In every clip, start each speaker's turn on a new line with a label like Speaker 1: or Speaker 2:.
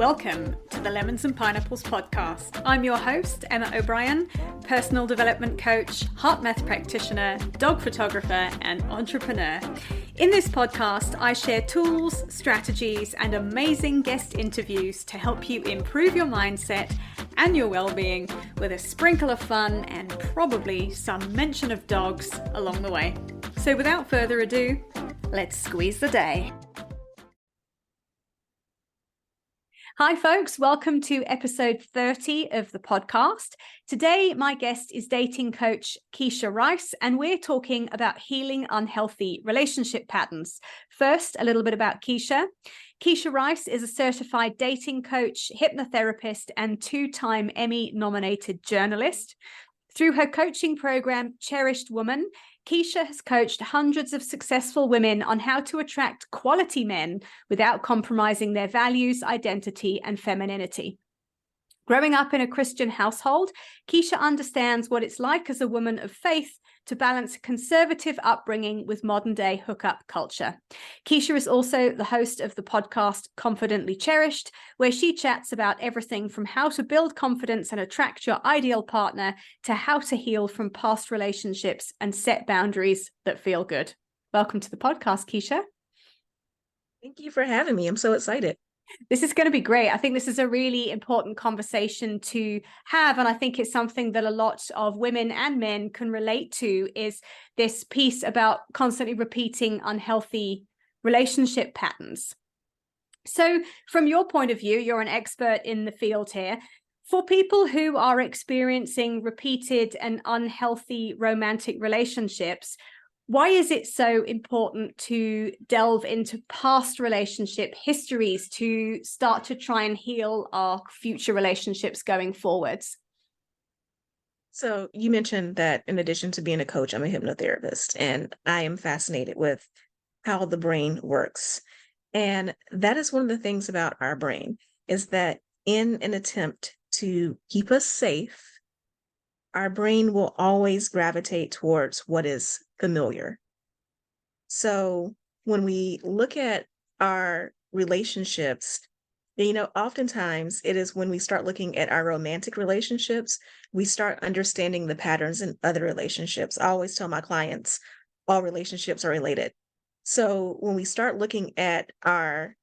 Speaker 1: Welcome to the Lemons and Pineapples podcast. I'm your host, Emma O'Brien, personal development coach, heart math practitioner, dog photographer, and entrepreneur. In this podcast, I share tools, strategies, and amazing guest interviews to help you improve your mindset and your well-being with a sprinkle of fun and probably some mention of dogs along the way. So without further ado, let's squeeze the day. Hi folks, welcome to episode 30 of the podcast. Today, my guest is dating coach Keshia Rice, and we're talking about healing unhealthy relationship patterns. First, a little bit about Keshia. Keshia Rice is a certified dating coach, hypnotherapist, and two-time Emmy-nominated journalist. Through her coaching program, Cherished Woman, Keshia has coached hundreds of successful women on how to attract quality men without compromising their values, identity, and femininity. Growing up in a Christian household, Keshia understands what it's like as a woman of faith to balance a conservative upbringing with modern-day hookup culture. Keshia is also the host of the podcast Confidently Cherished, where she chats about everything from how to build confidence and attract your ideal partner to how to heal from past relationships and set boundaries that feel good. Welcome to the podcast, Keshia.
Speaker 2: Thank you for having me. I'm so excited.
Speaker 1: This is going to be great. I think this is a really important conversation to have. And I think it's something that a lot of women and men can relate to, is this piece about constantly repeating unhealthy relationship patterns. So from your point of view, you're an expert in the field here. For people who are experiencing repeated and unhealthy romantic relationships, why is it so important to delve into past relationship histories to start to try and heal our future relationships going forwards?
Speaker 2: So you mentioned that in addition to being a coach, I'm a hypnotherapist, and I am fascinated with how the brain works. And that is one of the things about our brain, is that in an attempt to keep us safe, our brain will always gravitate towards what is familiar. So when we look at our relationships, oftentimes it is when we start looking at our romantic relationships, we start understanding the patterns in other relationships. I always tell my clients, all relationships are related. So when we start looking at our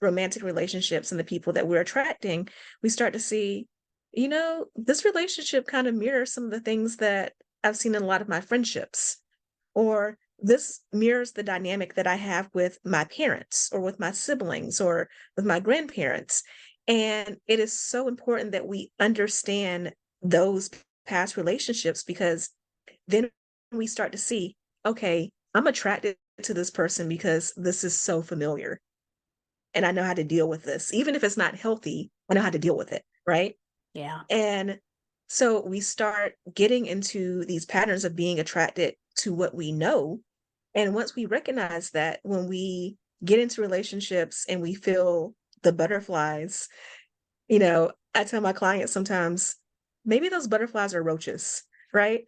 Speaker 2: romantic relationships and the people that we're attracting, we start to see, this relationship kind of mirrors some of the things that I've seen in a lot of my friendships, or this mirrors the dynamic that I have with my parents or with my siblings or with my grandparents. And it is so important that we understand those past relationships, because then we start to see, okay, I'm attracted to this person because this is so familiar. And I know how to deal with this. Even if it's not healthy, I know how to deal with it, right?
Speaker 1: Yeah.
Speaker 2: And so we start getting into these patterns of being attracted to what we know. And once we recognize that, when we get into relationships and we feel the butterflies, I tell my clients sometimes, maybe those butterflies are roaches, right?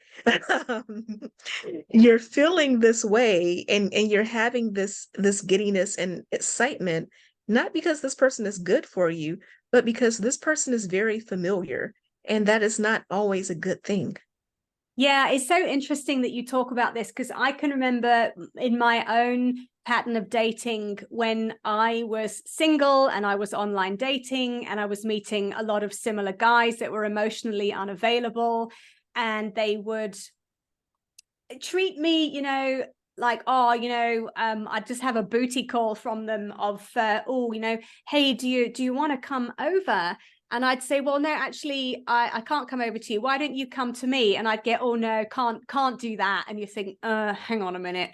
Speaker 2: You're feeling this way and you're having this giddiness and excitement, not because this person is good for you, but because this person is very familiar. And that is not always a good thing.
Speaker 1: Yeah, it's so interesting that you talk about this, because I can remember in my own pattern of dating, when I was single and I was online dating and I was meeting a lot of similar guys that were emotionally unavailable, and they would treat me, like, I'd just have a booty call from them of, hey, do you want to come over? And I'd say, well, no, actually, I can't come over to you. Why don't you come to me? And I'd get, oh, no, can't do that. And you think, hang on a minute.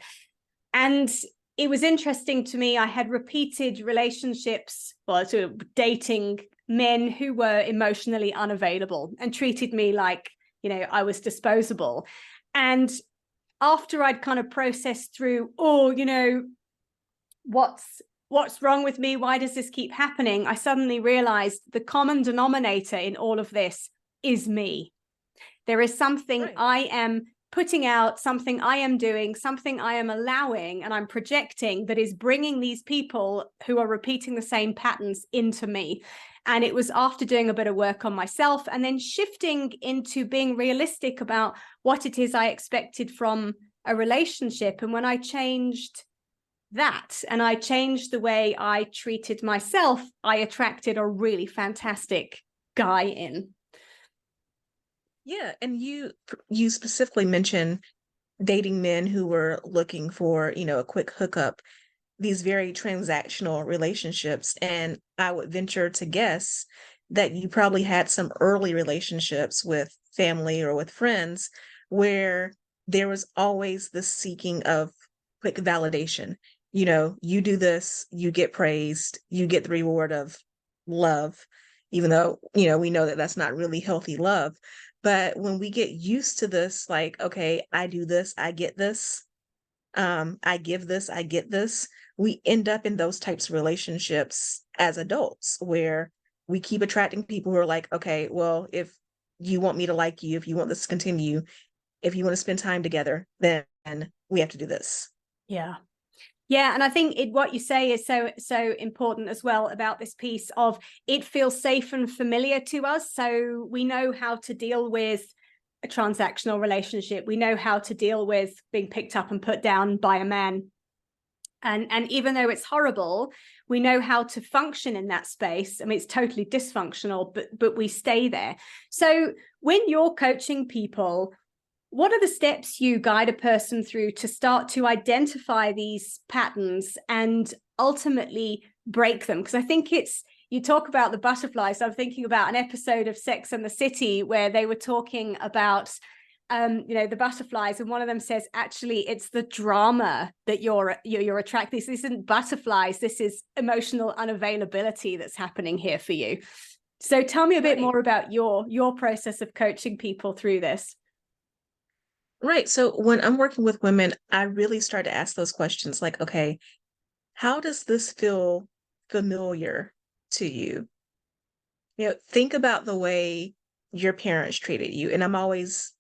Speaker 1: And it was interesting to me. I had repeated relationships, sort of dating men who were emotionally unavailable and treated me like, I was disposable. And after I'd kind of processed through, what's wrong with me? Why does this keep happening? I suddenly realized the common denominator in all of this is me. There is something I am putting out, something I am doing, something I am allowing, and I'm projecting, that is bringing these people who are repeating the same patterns into me. And it was after doing a bit of work on myself and then shifting into being realistic about what it is I expected from a relationship. And when I changed that and I changed the way I treated myself, I attracted a really fantastic guy in.
Speaker 2: Yeah, and you specifically mentioned dating men who were looking for, a quick hookup, these very transactional relationships. And I would venture to guess that you probably had some early relationships with family or with friends where there was always the seeking of quick validation. You do this, you get praised, you get the reward of love, even though, we know that that's not really healthy love. But when we get used to this, like, okay, I do this, I get this, I give this, I get this, we end up in those types of relationships as adults where we keep attracting people who are like, okay, well, if you want me to like you, if you want this to continue, if you want to spend time together, then we have to do this.
Speaker 1: Yeah. Yeah, and I think what you say is so important as well about this piece of it feels safe and familiar to us. So we know how to deal with a transactional relationship. We know how to deal with being picked up and put down by a man. And even though it's horrible, we know how to function in that space. I mean, it's totally dysfunctional, but we stay there. So when you're coaching people, what are the steps you guide a person through to start to identify these patterns and ultimately break them? Because I think you talk about the butterflies. I'm thinking about an episode of Sex and the City where they were talking about the butterflies, and one of them says, actually, it's the drama that you're attracted. This isn't butterflies. This is emotional unavailability that's happening here for you. So tell me a bit more about your process of coaching people through this.
Speaker 2: Right. So when I'm working with women, I really start to ask those questions like, okay, how does this feel familiar to you? Think about the way your parents treated you. And I'm always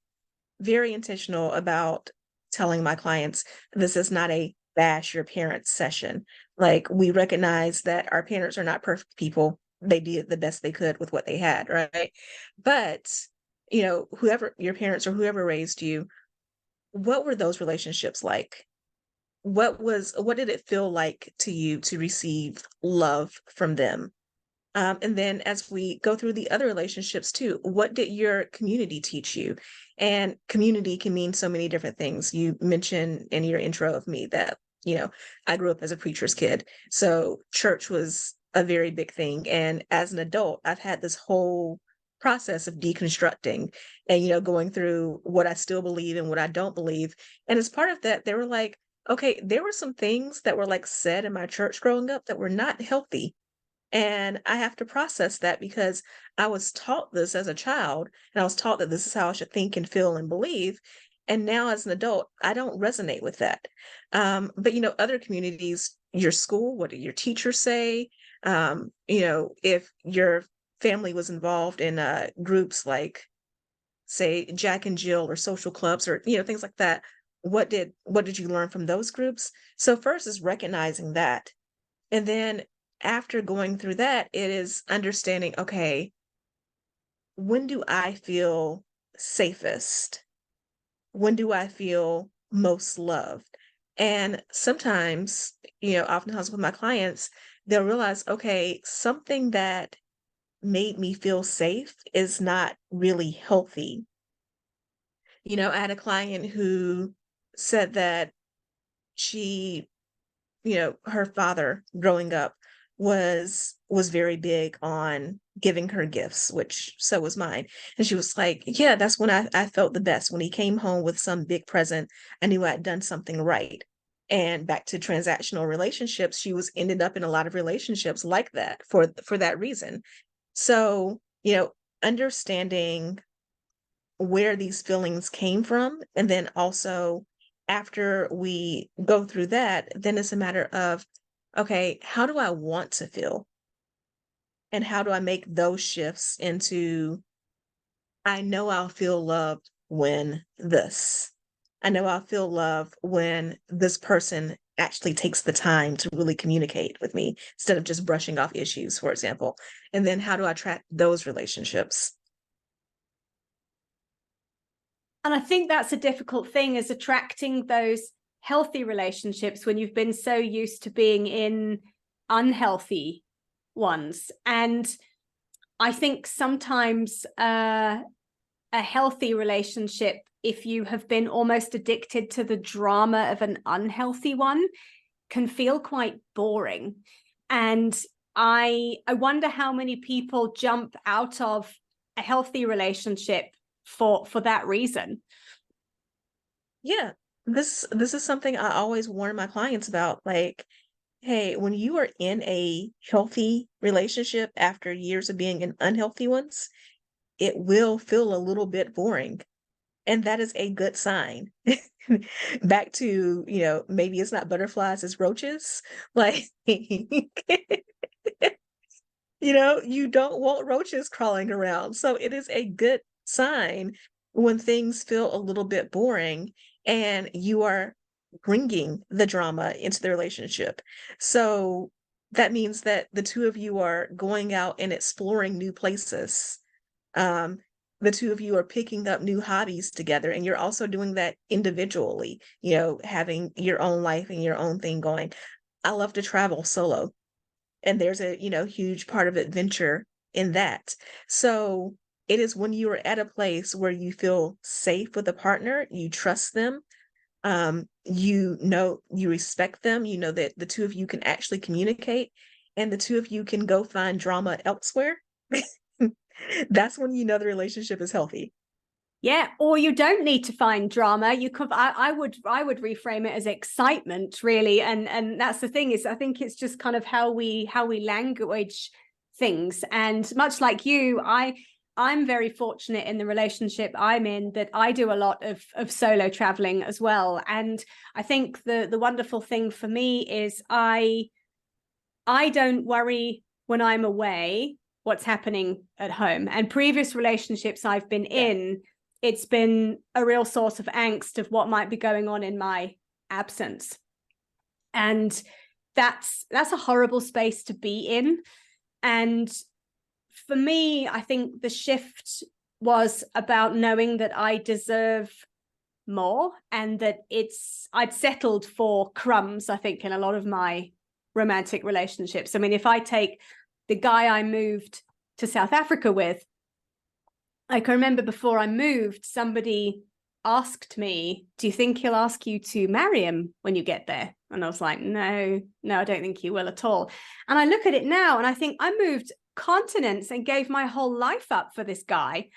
Speaker 2: very intentional about telling my clients this is not a bash your parents session. Like, we recognize that our parents are not perfect people. They did the best they could with what they had, right? But, whoever your parents or whoever raised you, what were those relationships like? What did it feel like to you to receive love from them? And then as we go through the other relationships too, what did your community teach you? And community can mean so many different things. You mentioned in your intro of me that, I grew up as a preacher's kid. So church was a very big thing. And as an adult, I've had this whole process of deconstructing and, going through what I still believe and what I don't believe. And as part of that, they were like, okay, there were some things that were like said in my church growing up that were not healthy, and I have to process that because I was taught this as a child, and I was taught that this is how I should think and feel and believe. And now as an adult, I don't resonate with that. But other communities, your school, what did your teachers say? If your family was involved in groups like, say, Jack and Jill or social clubs or things like that, what did you learn from those groups? So first is recognizing that. And then after going through that, it is understanding, okay, when do I feel safest? When do I feel most loved? And sometimes, oftentimes with my clients, they'll realize, okay, something that made me feel safe is not really healthy. I had a client who said that she her father growing up was very big on giving her gifts, which so was mine. And she was like, yeah, that's when I felt the best. When he came home with some big present, I knew I'd done something right. And back to transactional relationships, she was ended up in a lot of relationships like that for that reason. So, understanding where these feelings came from, and then also after we go through that, then it's a matter of, okay, how do I want to feel? And how do I make those shifts into, I know I'll feel loved when this. I know I'll feel love when this person actually takes the time to really communicate with me instead of just brushing off issues, for example. And then how do I track those relationships?
Speaker 1: And I think that's a difficult thing, is attracting those healthy relationships when you've been so used to being in unhealthy ones. And I think sometimes a healthy relationship, if you have been almost addicted to the drama of an unhealthy one, can feel quite boring. And I wonder how many people jump out of a healthy relationship for that reason.
Speaker 2: Yeah, this is something I always warn my clients about. Like, hey, when you are in a healthy relationship after years of being in unhealthy ones, it will feel a little bit boring. And that is a good sign. Back to, maybe it's not butterflies, it's roaches. Like, you don't want roaches crawling around. So it is a good sign when things feel a little bit boring and you are bringing the drama into the relationship. So that means that the two of you are going out and exploring new places. Um, the two of you are picking up new hobbies together, and you're also doing that individually, having your own life and your own thing going. I love to travel solo, and there's a huge part of adventure in that. So it is when you are at a place where you feel safe with a partner, you trust them, you respect them, you know that the two of you can actually communicate, and the two of you can go find drama elsewhere. That's when you know the relationship is healthy.
Speaker 1: Yeah, or you don't need to find drama. You could, I would reframe it as excitement, really. And that's the thing, is I think it's just kind of how we language things. And much like you, I'm very fortunate in the relationship I'm in that I do a lot of solo traveling as well. And I think the wonderful thing for me is I don't worry when I'm away what's happening at home. And previous relationships I've been
Speaker 2: Yeah.
Speaker 1: in, it's been a real source of angst of what might be going on in my absence. And that's a horrible space to be in. And for me, I think the shift was about knowing that I deserve more, and that I'd settled for crumbs, I think, in a lot of my romantic relationships. I mean, if I take the guy I moved to South Africa with, I can remember before I moved, somebody asked me, do you think he'll ask you to marry him when you get there? And I was like, no, I don't think he will at all. And I look at it now and I think I moved continents and gave my whole life up for this guy.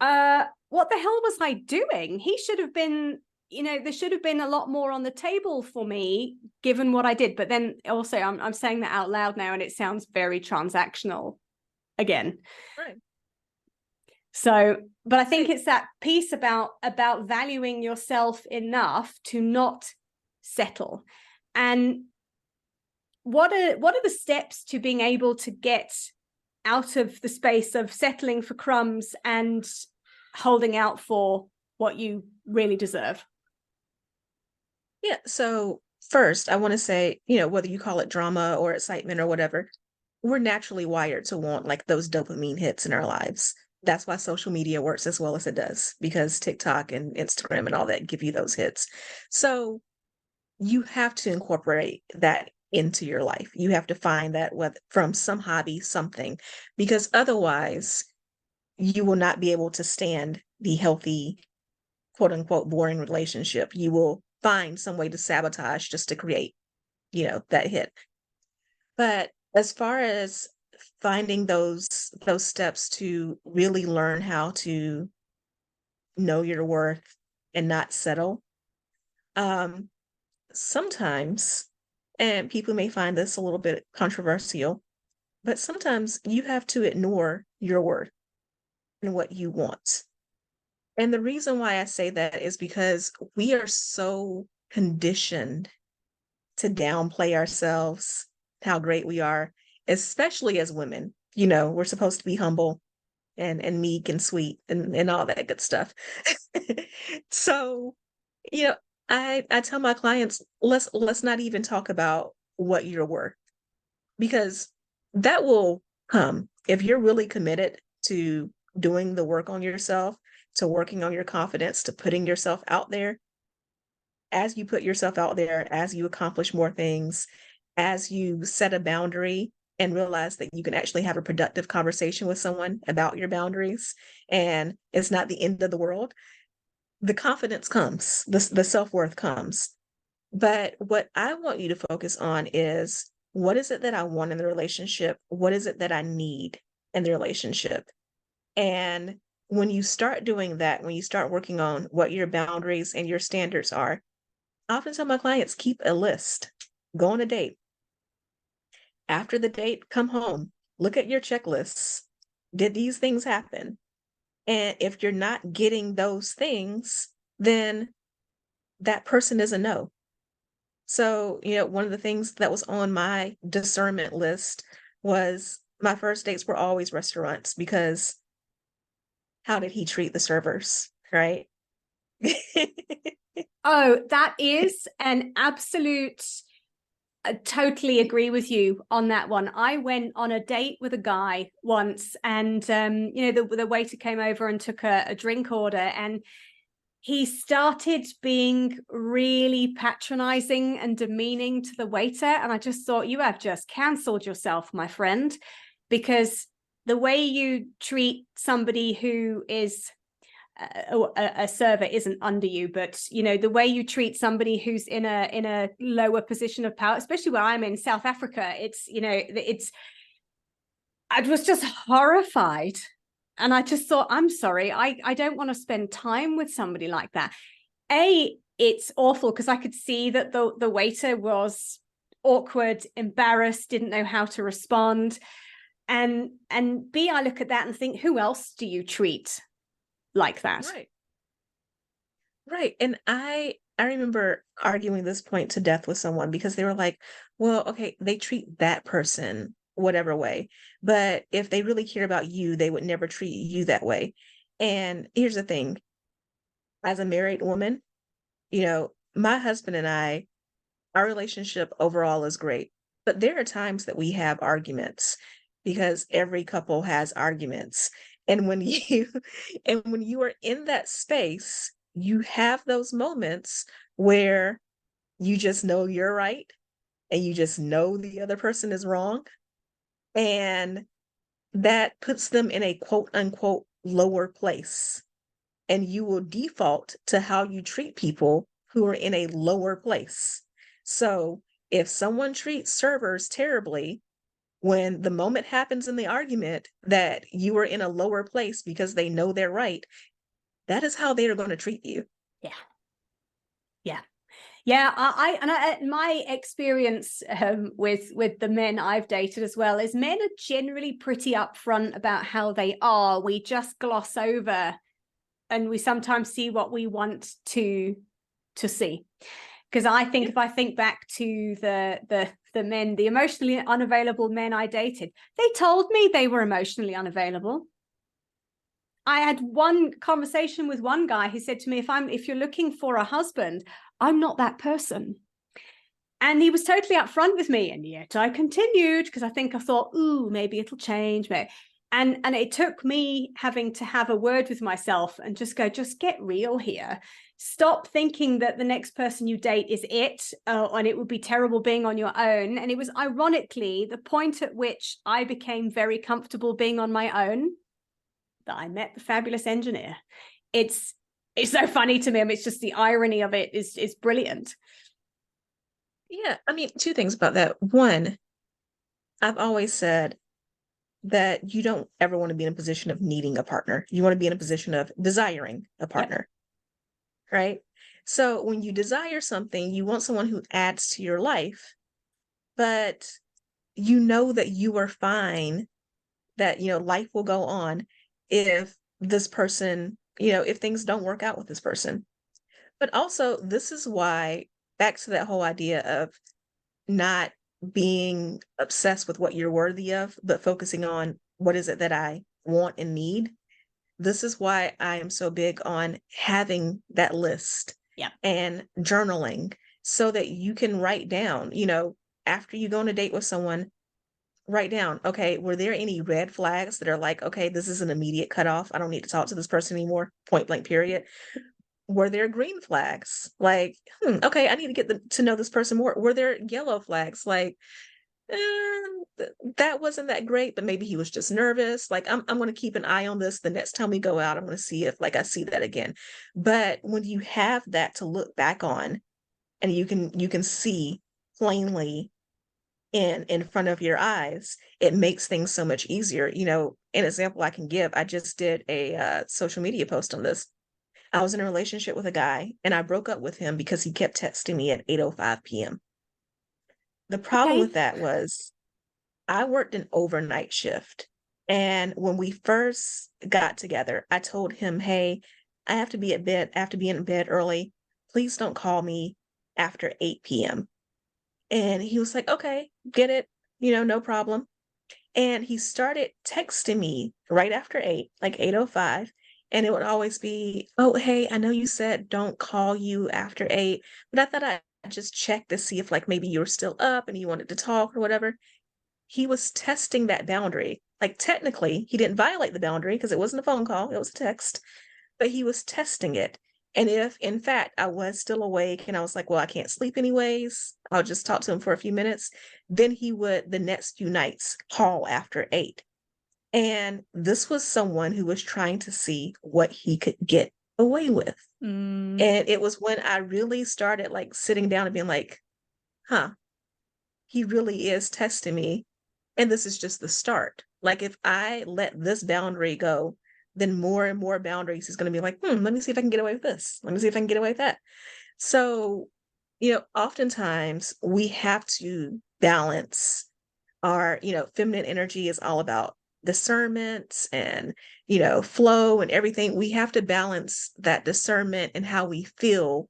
Speaker 1: What the hell was I doing? He should have been, there should have been a lot more on the table for me, given what I did. But then also I'm saying that out loud now, and it sounds very transactional again.
Speaker 2: Right.
Speaker 1: So, but I think it's that piece about valuing yourself enough to not settle. And what are the steps to being able to get out of the space of settling for crumbs and holding out for what you really deserve?
Speaker 2: Yeah. So first, I want to say, whether you call it drama or excitement or whatever, we're naturally wired to want like those dopamine hits in our lives. That's why social media works as well as it does, because TikTok and Instagram and all that give you those hits. So you have to incorporate that into your life. You have to find that from some hobby, something, because otherwise you will not be able to stand the healthy, quote unquote, boring relationship. You will find some way to sabotage just to create, that hit. But as far as finding those steps to really learn how to know your worth and not settle, um, sometimes, and people may find this a little bit controversial, but sometimes you have to ignore your worth and what you want. And the reason why I say that is because we are so conditioned to downplay ourselves, how great we are, especially as women. We're supposed to be humble. and meek and sweet and all that good stuff. So, you know, I tell my clients, let's not even talk about what you're worth, because that will come if you're really committed to doing the work on yourself, to working on your confidence, to putting yourself out there. As you put yourself out there, as you accomplish more things, as you set a boundary and realize that you can actually have a productive conversation with someone about your boundaries, and it's not the end of the world, the confidence comes, the self-worth comes. But what I want you to focus on is, what is it that I want in the relationship? What is it that I need in the relationship? And when you start doing that, when you start working on what your boundaries and your standards are, I often tell my clients, keep a list, go on a date. After the date, come home, look at your checklists. Did these things happen? And if you're not getting those things, then that person is a no. So, one of the things that was on my discernment list was, my first dates were always restaurants, because how did he treat the servers, right?
Speaker 1: Oh, that is an absolute, I totally agree with you on that one. I went on a date with a guy once, and the waiter came over and took a drink order, and he started being really patronizing and demeaning to the waiter. And I just thought, you have just canceled yourself, my friend, because the way you treat somebody who is a server isn't under you, but the way you treat somebody who's in a lower position of power, especially where I'm in South Africa, I was just horrified. And I just thought, I'm sorry, I don't want to spend time with somebody like that. It's awful, because I could see that the waiter was awkward, embarrassed, didn't know how to respond. And B, I look at that and think, who else do you treat like that?
Speaker 2: Right. And I remember arguing this point to death with someone, because they were like, well, okay, they treat that person whatever way, but if they really care about you, they would never treat you that way. And here's the thing, as a married woman, my husband and I, our relationship overall is great, but there are times that we have arguments, because every couple has arguments. And when you and when you are in that space, you have those moments where you just know you're right, and you just know the other person is wrong, and that puts them in a quote unquote lower place. And you will default to how you treat people who are in a lower place. So if someone treats servers terribly, when the moment happens in the argument that you are in a lower place because they know they're right, that is how they are going to treat you.
Speaker 1: Yeah. Yeah. My experience with the men I've dated as well is, men are generally pretty upfront about how they are. We just gloss over, and we sometimes see what we want to see. Because I think, if I think back to the men, the emotionally unavailable men I dated, they told me they were emotionally unavailable. I had one conversation with one guy who said to me, if you're looking for a husband, I'm not that person. And he was totally upfront with me. And yet I continued, because I thought, ooh, maybe it'll change. And it took me having to have a word with myself and just get real here. Stop thinking that the next person you date is it, and it would be terrible being on your own. And it was ironically the point at which I became very comfortable being on my own that I met the fabulous engineer. It's so funny to me. I mean, it's just the irony of it is brilliant.
Speaker 2: Yeah, I mean, two things about that. One, I've always said that you don't ever want to be in a position of needing a partner. You want to be in a position of desiring a partner, right? So when you desire something, you want someone who adds to your life, but you know that you are fine, that, life will go on if this person, if things don't work out with this person. But also, this is why, back to that whole idea of not being obsessed with what you're worthy of, but focusing on, what is it that I want, and need. This is why I am so big on having that list
Speaker 1: Yeah.
Speaker 2: and journaling so that you can write down, after you go on a date with someone, write down, okay, were there any red flags that are like, okay, this is an immediate cutoff. I don't need to talk to this person anymore, point blank, period. Were there green flags? Like, okay, I need to get to know this person more. Were there yellow flags? Like, that wasn't that great, but maybe he was just nervous. Like, I'm going to keep an eye on this. The next time we go out, I'm going to see if like I see that again. But when you have that to look back on, and you can see plainly in front of your eyes, it makes things so much easier. An example I can give, I just did a social media post on this. I was in a relationship with a guy, and I broke up with him because he kept texting me at 8:05 p.m. The problem
Speaker 1: Okay.
Speaker 2: with that was I worked an overnight shift. And when we first got together, I told him, hey, I have to be in bed early. Please don't call me after 8 p.m. And he was like, okay, get it, no problem. And he started texting me right after 8, like 8:05. And it would always be, oh, hey, I know you said don't call you after 8, but I thought I'd just check to see if like maybe you were still up and you wanted to talk or whatever. He was testing that boundary. Like technically, he didn't violate the boundary because it wasn't a phone call, it was a text, but he was testing it. And if in fact I was still awake and I was like, well, I can't sleep anyways, I'll just talk to him for a few minutes, then he would the next few nights call after 8. And this was someone who was trying to see what he could get away with.
Speaker 1: Mm.
Speaker 2: And it was when I really started like sitting down and being like, huh, he really is testing me. And this is just the start. Like if I let this boundary go, then more and more boundaries is going to be like, let me see if I can get away with this. Let me see if I can get away with that. So, oftentimes we have to balance our, feminine energy is all about discernment and, flow and everything. We have to balance that discernment and how we feel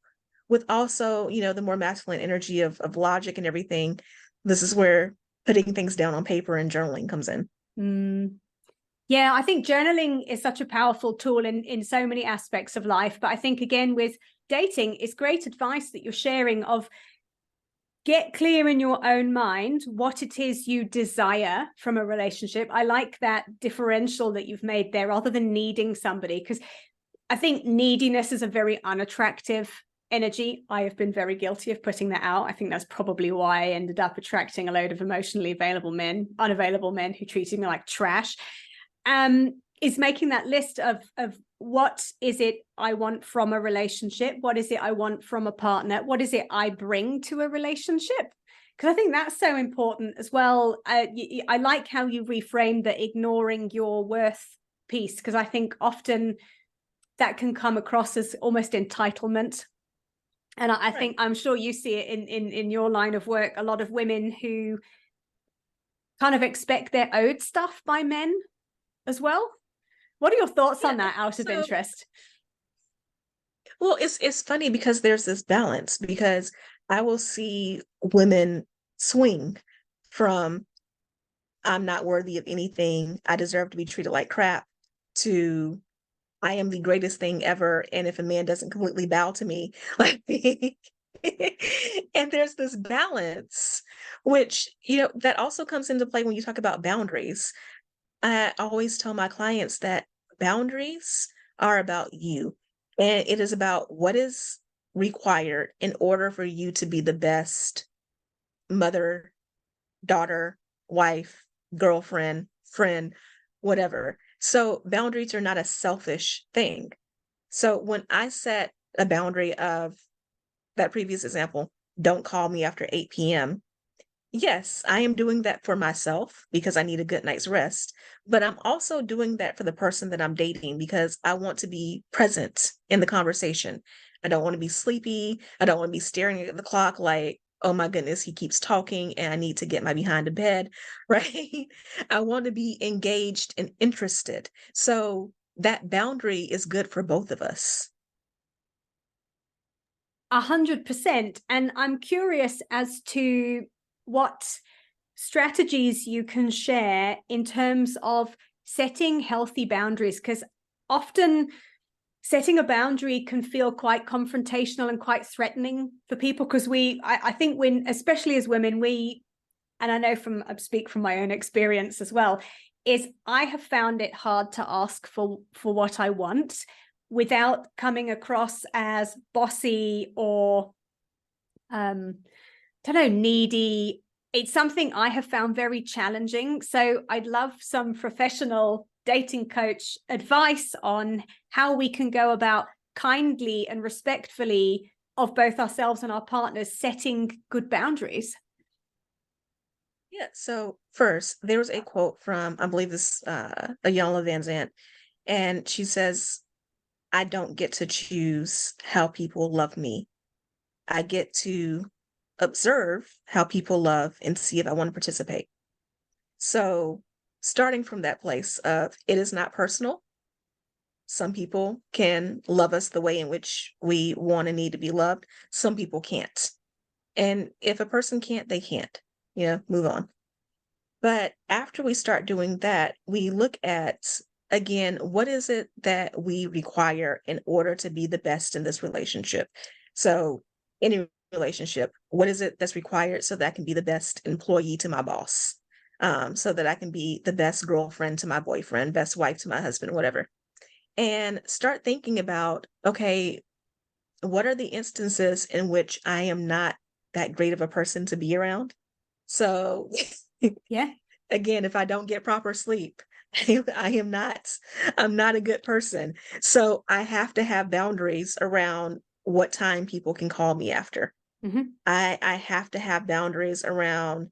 Speaker 2: with also, the more masculine energy of logic and everything. This is where putting things down on paper and journaling comes in.
Speaker 1: Yeah, I think journaling is such a powerful tool in so many aspects of life. But I think, again, with dating, it's great advice that you're sharing of get clear in your own mind what it is you desire from a relationship. I like that differential that you've made there, rather than needing somebody, because I think neediness is a very unattractive energy. I have been very guilty of putting that out. I think that's probably why I ended up attracting a load of emotionally unavailable men who treated me like trash. Is making that list of what is it I want from a relationship? What is it I want from a partner? What is it I bring to a relationship? Because I think that's so important as well. I like how you reframed the ignoring your worth piece, because I think often that can come across as almost entitlement. And I think, I'm sure you see it in your line of work, a lot of women who kind of expect they're owed stuff by men as well. What are your thoughts on that, out of interest?
Speaker 2: Well, it's funny because there's this balance, because I will see women swing from I'm not worthy of anything, I deserve to be treated like crap, to I am the greatest thing ever, and if a man doesn't completely bow to me, like and there's this balance, which, that also comes into play when you talk about boundaries. I always tell my clients that boundaries are about you, and it is about what is required in order for you to be the best mother, daughter, wife, girlfriend, friend, whatever. So boundaries are not a selfish thing. So when I set a boundary of that previous example, don't call me after 8 p.m. Yes, I am doing that for myself because I need a good night's rest, but I'm also doing that for the person that I'm dating because I want to be present in the conversation. I don't want to be sleepy. I don't want to be staring at the clock like, oh my goodness, he keeps talking and I need to get my behind to bed, right? I want to be engaged and interested. So that boundary is good for both of us.
Speaker 1: 100%. And I'm curious as to what strategies you can share in terms of setting healthy boundaries, because often setting a boundary can feel quite confrontational and quite threatening for people, because I think when, especially as women, and I speak from my own experience as well, is I have found it hard to ask for what I want without coming across as bossy or needy. It's something I have found very challenging. So I'd love some professional dating coach advice on how we can go about kindly and respectfully of both ourselves and our partners setting good boundaries.
Speaker 2: Yeah. So first, there was a quote from, I believe this, Ayanna Van Zant, and she says, I don't get to choose how people love me. I get to observe how people love and see if I want to participate. So starting from that place of it is not personal. Some people can love us the way in which we want and need to be loved. Some people can't. And if a person can't, they can't, move on. But after we start doing that, we look at, again, what is it that we require in order to be the best in this relationship? So any relationship, what is it that's required so that I can be the best employee to my boss? So that I can be the best girlfriend to my boyfriend, best wife to my husband, whatever. And start thinking about, okay, what are the instances in which I am not that great of a person to be around? So
Speaker 1: Yeah.
Speaker 2: again, if I don't get proper sleep, I'm not a good person. So I have to have boundaries around what time people can call me after.
Speaker 1: Mm-hmm.
Speaker 2: I have to have boundaries around,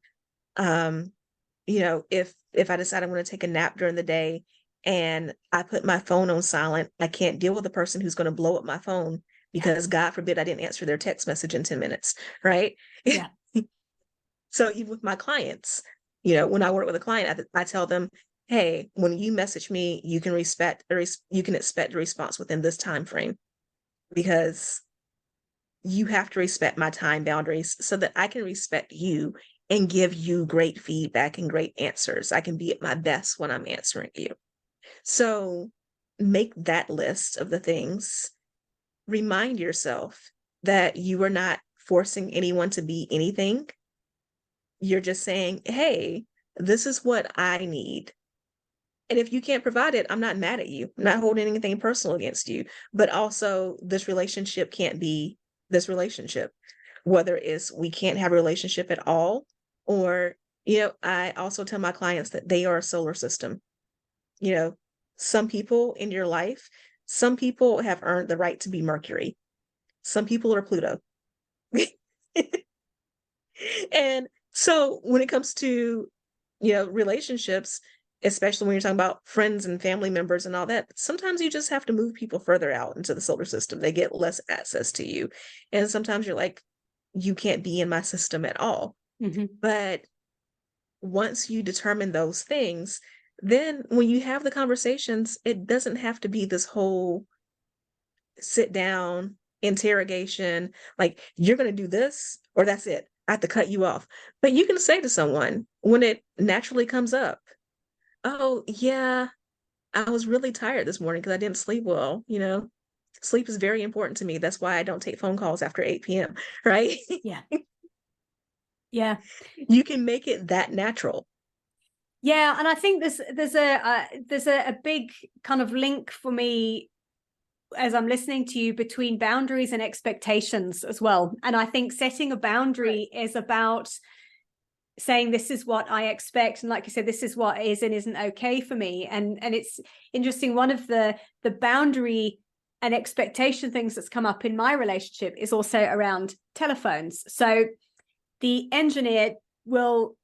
Speaker 2: if I decide I'm going to take a nap during the day and I put my phone on silent, I can't deal with the person who's going to blow up my phone because God forbid I didn't answer their text message in 10 minutes, right?
Speaker 1: Yeah.
Speaker 2: So even with my clients, when I work with a client, I tell them, hey, when you message me, you can expect a response within this time frame, because you have to respect my time boundaries so that I can respect you and give you great feedback and great answers. I can be at my best when I'm answering you. So make that list of the things. Remind yourself that you are not forcing anyone to be anything. You're just saying, hey, this is what I need. And if you can't provide it, I'm not mad at you. I'm not holding anything personal against you. But also, this relationship can't be this relationship, whether it's we can't have a relationship at all, or, I also tell my clients that they are a solar system. Some people in your life, some people have earned the right to be Mercury. Some people are Pluto. And so when it comes to, relationships, especially when you're talking about friends and family members and all that, sometimes you just have to move people further out into the solar system. They get less access to you. And sometimes you're like, you can't be in my system at all.
Speaker 1: Mm-hmm.
Speaker 2: But once you determine those things, then when you have the conversations, it doesn't have to be this whole sit down interrogation, like you're going to do this or that's it. I have to cut you off. But you can say to someone when it naturally comes up, oh, yeah, I was really tired this morning because I didn't sleep well. Sleep is very important to me. That's why I don't take phone calls after 8 p.m. Right?
Speaker 1: Yeah. Yeah.
Speaker 2: You can make it that natural.
Speaker 1: Yeah. And I think there's a big kind of link for me as I'm listening to you between boundaries and expectations as well. And I think setting a boundary is about saying, this is what I expect. And like you said, this is what is and isn't okay for me. And it's interesting. One of the boundary and expectation things that's come up in my relationship is also around telephones. So the engineer will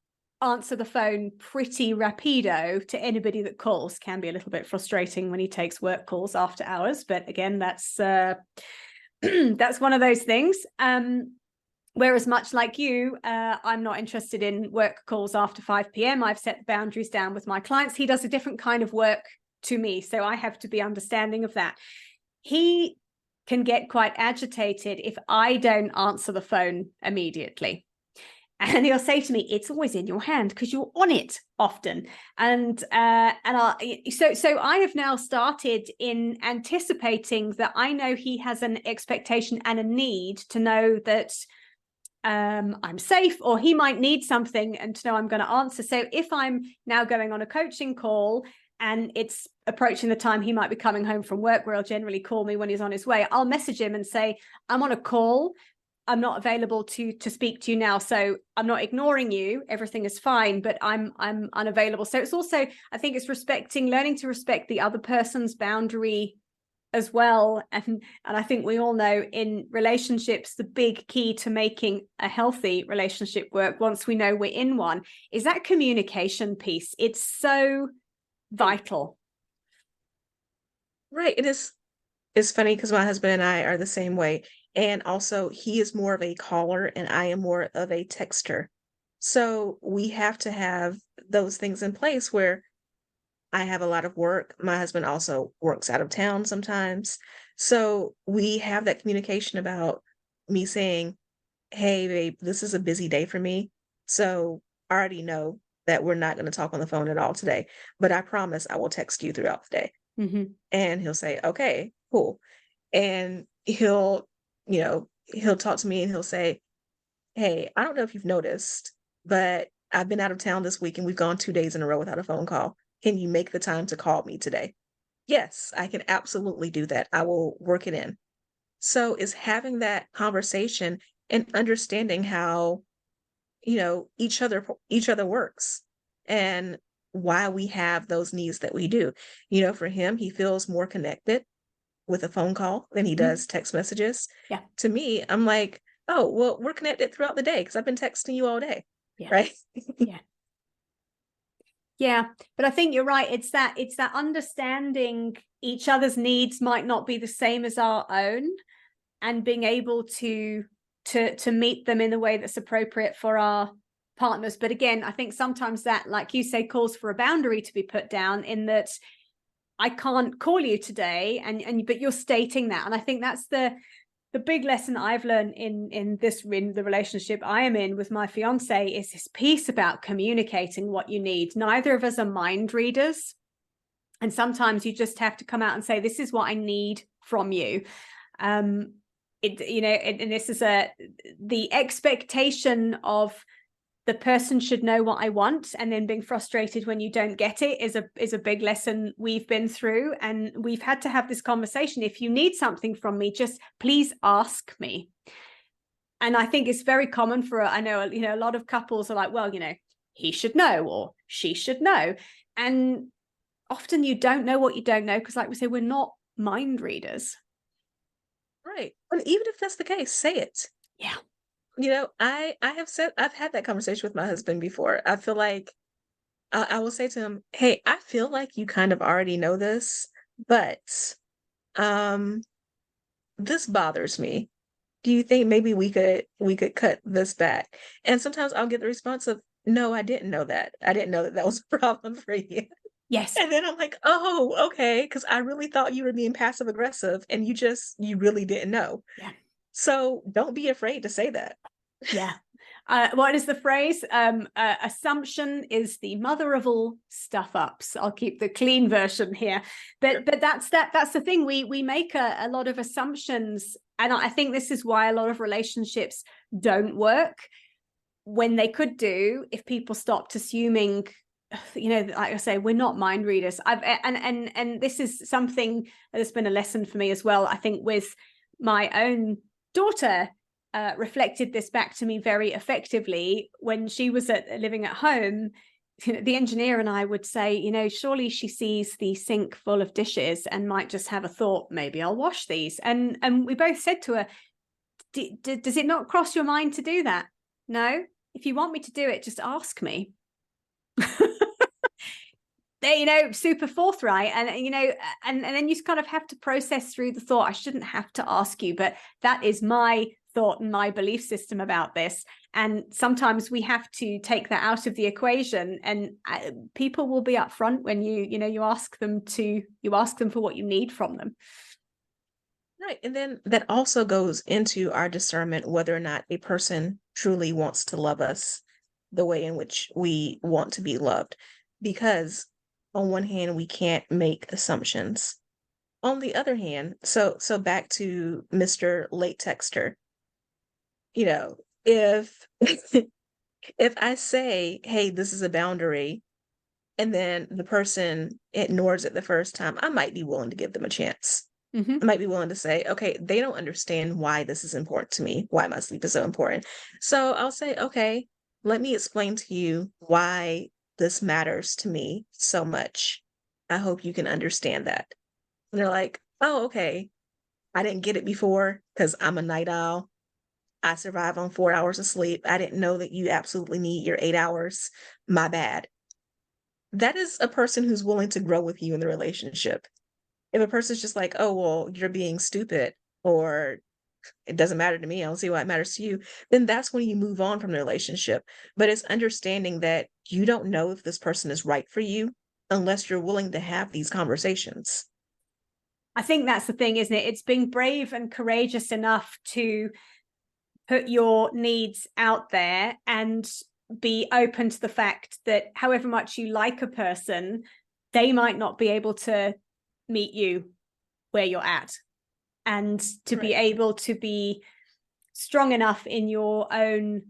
Speaker 1: answer the phone pretty rapido to anybody that calls. Can be a little bit frustrating when he takes work calls after hours, but again, that's that's one of those things. Whereas much like you, I'm not interested in work calls after 5 p.m. I've set the boundaries down with my clients. He does a different kind of work to me, so I have to be understanding of that. He can get quite agitated if I don't answer the phone immediately. And he'll say to me, it's always in your hand because you're on it often. And so I have now started in anticipating that I know he has an expectation and a need to know that I'm safe, or he might need something and to know I'm going to answer. So if I'm now going on a coaching call and it's approaching the time he might be coming home from work, where he'll generally call me when he's on his way, I'll message him and say, I'm on a call. I'm not available to speak to you now. So I'm not ignoring you. Everything is fine, but I'm unavailable. So it's also, I think it's learning to respect the other person's boundary as well. And I think we all know in relationships, the big key to making a healthy relationship work, once we know we're in one, is that communication piece. It's so vital.
Speaker 2: Right. It's funny because my husband and I are the same way. And also, he is more of a caller and I am more of a texter. So we have to have those things in place where I have a lot of work. My husband also works out of town sometimes. So we have that communication about me saying, hey, babe, this is a busy day for me. So I already know that we're not going to talk on the phone at all today, but I promise I will text you throughout the day.
Speaker 1: Mm-hmm.
Speaker 2: And he'll say, okay, cool. And he'll talk to me and he'll say, hey, I don't know if you've noticed, but I've been out of town this week and we've gone 2 days in a row without a phone call. Can you make the time to call me today? Yes, I can absolutely do that. I will work it in. So is having that conversation and understanding how, each other works and why we have those needs that we do. For him, he feels more connected with a phone call than he does text messages.
Speaker 1: Yeah.
Speaker 2: To me, I'm like, oh, well, we're connected throughout the day because I've been texting you all day.
Speaker 1: Yeah.
Speaker 2: Right.
Speaker 1: Yeah. Yeah. But I think you're right. It's that understanding each other's needs might not be the same as our own, and being able to meet them in a way that's appropriate for our partners. But again, I think sometimes that, like you say, calls for a boundary to be put down, in that I can't call you today, but you're stating that. And I think that's the big lesson I've learned in the relationship I am in with my fiance, is this piece about communicating what you need. Neither of us are mind readers. And sometimes you just have to come out and say, this is what I need from you. And this is the expectation of the person should know what I want, and then being frustrated when you don't get it is a big lesson we've been through. And we've had to have this conversation. If you need something from me, just please ask me. And I think it's very common I know, a lot of couples are like, well, he should know or she should know. And often you don't know what you don't know, because like we say, we're not mind readers.
Speaker 2: Right. And even if that's the case, say it.
Speaker 1: Yeah.
Speaker 2: I've had that conversation with my husband before. I feel like I will say to him, hey, I feel like you kind of already know this, but this bothers me. Do you think maybe we could cut this back? And sometimes I'll get the response of, no, I didn't know that. I didn't know that that was a problem for you.
Speaker 1: Yes.
Speaker 2: And then I'm like, oh, okay, because I really thought you were being passive aggressive and you really didn't know.
Speaker 1: Yeah.
Speaker 2: So don't be afraid to say that.
Speaker 1: Yeah. What is the phrase? Assumption is the mother of all stuff ups. I'll keep the clean version here. But that's the thing. We make a lot of assumptions. And I think this is why a lot of relationships don't work, when they could do, if people stopped assuming. Like I say, we're not mind readers. And this is something that's been a lesson for me as well. I think with my own daughter, reflected this back to me very effectively when she was living at home. The engineer and I would say, surely she sees the sink full of dishes and might just have a thought, maybe I'll wash these. And we both said to her, does it not cross your mind to do that? No. If you want me to do it, just ask me. Super forthright. And and then you kind of have to process through the thought, I shouldn't have to ask you, but that is my thought and my belief system about this. And sometimes we have to take that out of the equation, and people will be upfront when you ask them for what you need from them.
Speaker 2: Right. And then that also goes into our discernment whether or not a person truly wants to love us the way in which we want to be loved. Because on one hand, we can't make assumptions. On the other hand, so back to Mr. Late Texter, if if I say, hey, this is a boundary, and then the person ignores it the first time, I might be willing to give them a chance.
Speaker 1: Mm-hmm.
Speaker 2: I might be willing to say, okay, they don't understand why this is important to me, why my sleep is so important. So I'll say, okay, let me explain to you why this matters to me so much. I hope you can understand that. And they're like, oh, okay. I didn't get it before because I'm a night owl. I survive on 4 hours of sleep. I didn't know that you absolutely need your 8 hours. My bad. That is a person who's willing to grow with you in the relationship. If a person's just like, oh, well, you're being stupid, or it doesn't matter to me, I don't see why it matters to you, then that's when you move on from the relationship. But it's understanding that you don't know if this person is right for you unless you're willing to have these conversations.
Speaker 1: I think that's the thing, isn't it? It's being brave and courageous enough to put your needs out there and be open to the fact that however much you like a person, they might not be able to meet you where you're at. And to be able to be strong enough in your own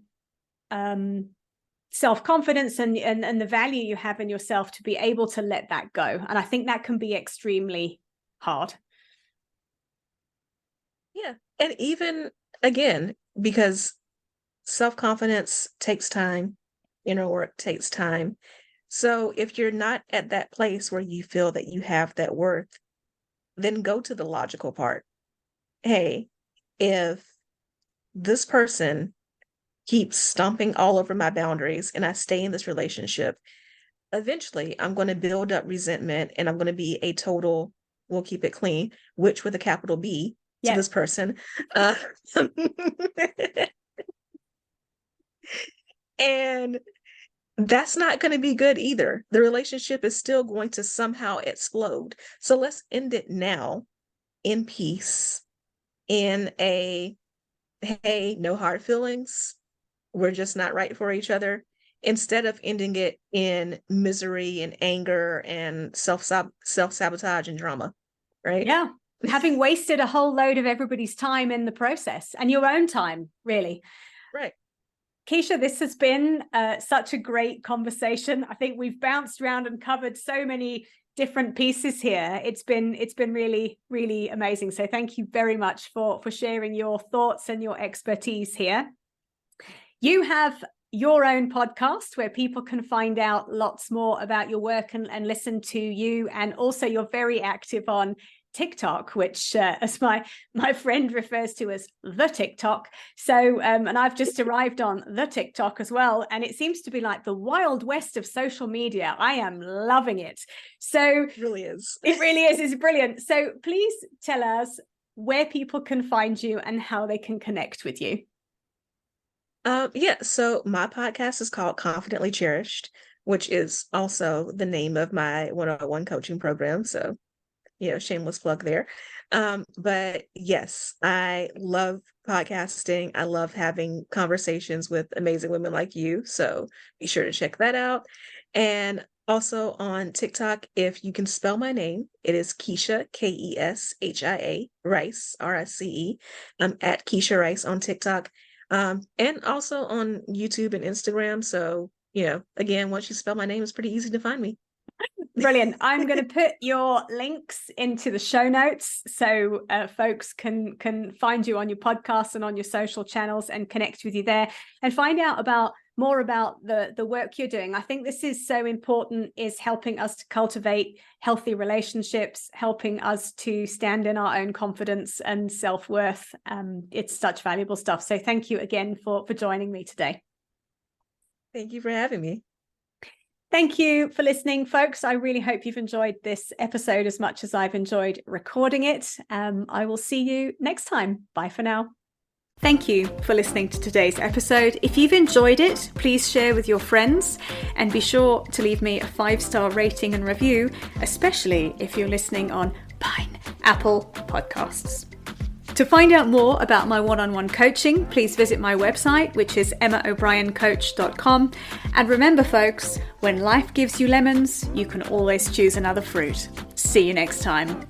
Speaker 1: self-confidence and the value you have in yourself to be able to let that go. And I think that can be extremely hard.
Speaker 2: Yeah. And even again, because self-confidence takes time, inner work takes time. So if you're not at that place where you feel that you have that worth, then go to the logical part. Hey, if this person keeps stomping all over my boundaries and I stay in this relationship, eventually I'm going to build up resentment and I'm going to be a total, we'll keep it clean, witch with a capital B to this person. And that's not going to be good either. The relationship is still going to somehow explode. So let's end it now in peace, in a, hey, no hard feelings. We're just not right for each other. Instead of ending it in misery and anger and self-sabotage and drama, right?
Speaker 1: Yeah. Having wasted a whole load of everybody's time in the process and your own time, really.
Speaker 2: Right.
Speaker 1: Keshia, this has been such a great conversation. I think we've bounced around and covered so many different pieces here. It's been really, really amazing. So thank you very much for sharing your thoughts and your expertise here. You have your own podcast where people can find out lots more about your work and listen to you. And also you're very active on TikTok, which as my friend refers to as the TikTok. So and I've just arrived on the TikTok as well, and it seems to be like the wild west of social media. I am loving it. So
Speaker 2: it really is.
Speaker 1: It really is. It's brilliant. So please tell us where people can find you and how they can connect with you.
Speaker 2: Yeah, so my podcast is called Confidently Cherished, which is also the name of my one-on-one coaching program. So shameless plug there. But yes, I love podcasting. I love having conversations with amazing women like you. So be sure to check that out. And also on TikTok, if you can spell my name, it is Keshia, Keshia, Rice, Rice. I'm at Keshia Rice on TikTok. And also on YouTube and Instagram. So, again, once you spell my name, it's pretty easy to find me.
Speaker 1: Brilliant. I'm going to put your links into the show notes so folks can find you on your podcast and on your social channels and connect with you there and find out more about the work you're doing. I think this is so important, is helping us to cultivate healthy relationships, helping us to stand in our own confidence and self-worth. It's such valuable stuff. So thank you again for joining me today.
Speaker 2: Thank you for having me.
Speaker 1: Thank you for listening, folks. I really hope you've enjoyed this episode as much as I've enjoyed recording it. I will see you next time. Bye for now. Thank you for listening to today's episode. If you've enjoyed it, please share with your friends and be sure to leave me a 5-star rating and review, especially if you're listening on Apple Podcasts. To find out more about my one-on-one coaching, please visit my website, which is emmaobriencoach.com. And remember, folks, when life gives you lemons, you can always choose another fruit. See you next time.